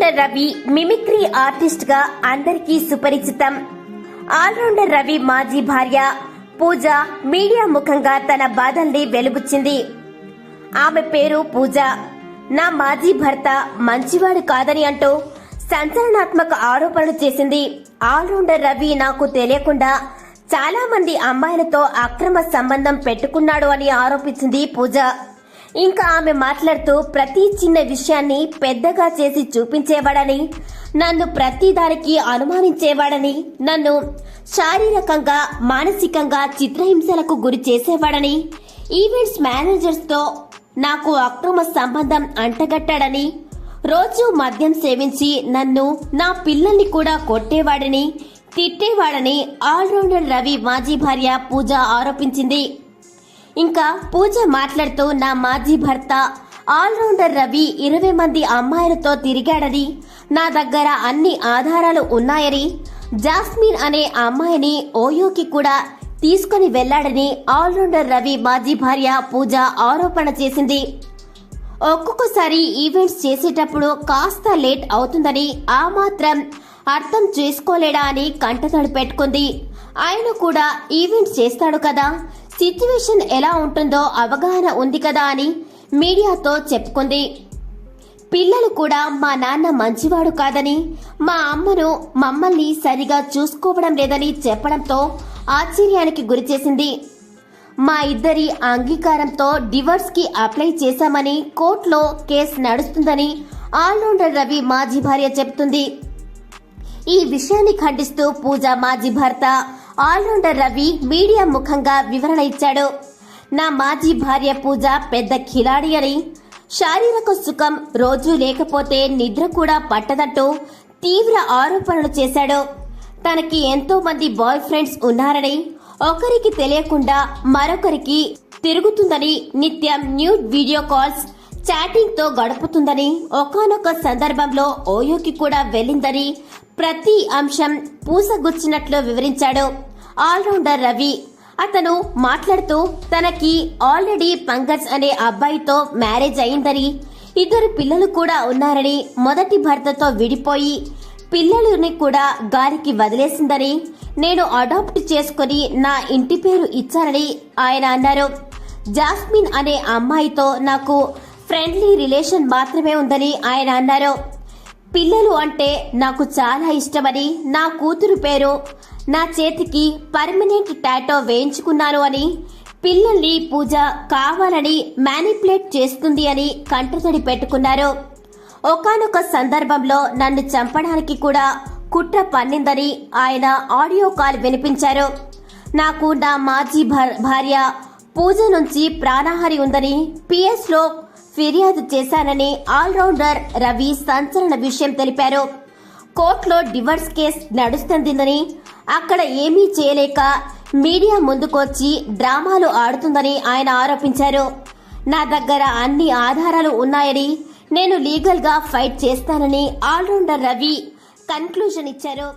Allrounder Ravi mimicry artist గా అందరికీ సుపరిచితం. Allrounder Ravi మాజీ భార్య పూజ మీడియా ముఖంగా తన బాధల్ని వెలుబుచ్చింది. ఆమె పేరు పూజ. నా మాజీ భర్త మంచివాడు కాదని అంటూ సంచలనాత్మక ఆరోపణలు చేసింది. ఆల్రౌండర్ రవి నాకు తెలియకుండా చాలా మంది అమ్మాయిలతో అక్రమ సంబంధం పెట్టుకున్నాడు అని ఆరోపించింది పూజ. ఇంకా ఆమె మాట్లాడుతూ ప్రతి చిన్న విషయాన్ని పెద్దగా చేసి చూపించేవాడని, నన్ను ప్రతి దానికి అనుమానించేవాడని, నన్ను శారీరకంగా మానసికంగా చిత్రహింసలకు గురి చేసేవాడని, ఈవెంట్స్ మేనేజర్స్ తో నాకు అక్రమ సంబంధం అంటగట్టాడని, రోజు మద్యం సేవించి నన్ను నా పిల్లల్ని కూడా కొట్టేవాడని, తిట్టేవాడని ఆల్రౌండర్ రవి మాజీ భార్య పూజ ఆరోపించింది. ఇంకా పూజ మాట్లాడుతూ నా మాజీ భర్త ఆల్రౌండర్ రవి 20 మంది అమ్మాయిలతో తిరిగాడని, నా దగ్గర అన్ని ఆధారాలు ఉన్నాయని, జాస్మిన్ అనే అమ్మాయిని ఓయోకి కూడా తీసుకుని వెళ్లాడని ఆల్రౌండర్ రవి మాజీ భార్య పూజ ఆరోపణ చేసింది. ఒక్కొక్కసారి ఈవెంట్స్ చేసేటప్పుడు కాస్త లేట్ అవుతుందని ఆ మాత్రం అర్థం చేసుకోలేడా అని కంటతడి పెట్టుకుంది. ఆయన కూడా ఈవెంట్స్ చేస్తాడు కదా, సిచ్యువేషన్ ఎలా ఉంటుందో అవగాహన ఉంది కదా అని మీడియాతో చెప్పుకుంది. పిల్లలు కూడా మా నాన్న మంచివాడు కాదని, మా అమ్మను మమ్మల్ని సరిగా చూసుకోవడం లేదని చెప్పడంతో ఆశ్చర్యానికి గురిచేసింది. మా ఇద్దరి అంగీకారంతో డివోర్స్ కి అప్లై చేశామని, కోర్టులో కేసు నడుస్తుందని ఆల్రౌండర్ రవి మాజీ భార్య చెబుతుంది. ఈ విషయాన్ని ఖండిస్తూ పూజ మాజీ భర్త ఆల్రౌండర్ రవి మీడియా ముఖంగా వివరణ ఇచ్చాడు. నా మాజీ భార్య పూజ పెద్ద ఖిలాడి అని, శారీరక సుఖం రోజు లేకపోతే నిద్ర కూడా పట్టదంటూ తీవ్ర ఆరోపణలు చేశాడు. తనకి ఎంతో మంది బాయ్ ఫ్రెండ్స్ ఉన్నారని, ఒకరికి తెలియకుండా మరొకరికి తిరుగుతుందని, నిత్యం న్యూడ్ వీడియో కాల్స్ చాటింగ్ తో గడుపుతుందని, ఒకానొక సందర్భంలో ఓయోకి కూడా వెళ్ళిందని ప్రతి అంశం పూసగుచ్చినట్లు వివరించాడు ఆల్రౌండర్ రవి. అతను మాట్లాడుతూ తనకి ఆల్రెడీ పంకజ్ అనే అబ్బాయితో మ్యారేజ్ అయిందని, 2 పిల్లలు కూడా ఉన్నారని, మొదటి భర్తతో విడిపోయి పిల్లలని కూడా గాలికి వదిలేసిందని, నేను అడాప్ట్ చేసుకుని నా ఇంటి పేరు ఇచ్చానని ఆయన అన్నారు. జాస్మిన్ అనే అమ్మాయితో నాకు ఫ్రెండ్లీ రిలేషన్ మాత్రమే ఉందని ఆయన అన్నారు. పిల్లలు అంటే నాకు చాలా ఇష్టమని, నా కూతురు పేరు నా చేతికి పర్మనెంట్ టాటో వేయించుకున్నాను అని, పిల్లల్ని పూజ కావాలని మ్యానిపులేట్ చేస్తుంది అని కంటతడి పెట్టుకున్నారు. ఒకానొక సందర్భంలో నన్ను చంపడానికి కూడా కుట్ర పన్నిందని ఆయన ఆడియో కాల్ వినిపించారు. నాకు నా మాజీ భార్య పూజ నుంచి ప్రాణహాని ఉందని PS లో ఫిర్యాదు చేశానని ఆల్రౌండర్ రవి సంచలన విషయం తెలిపారు. కోర్టులో డివోర్స్ కేసు నడుస్తుందని, అక్కడ ఏమీ చేయలేక మీడియా ముందుకొచ్చి డ్రామాలు ఆడుతుందని ఆయన ఆరోపించారు. నా దగ్గర అన్ని ఆధారాలు ఉన్నాయని, నేను లీగల్ గా ఫైట్ చేస్తానని ఆల్రౌండర్ రవి కన్క్లూజన్ ఇచ్చారు.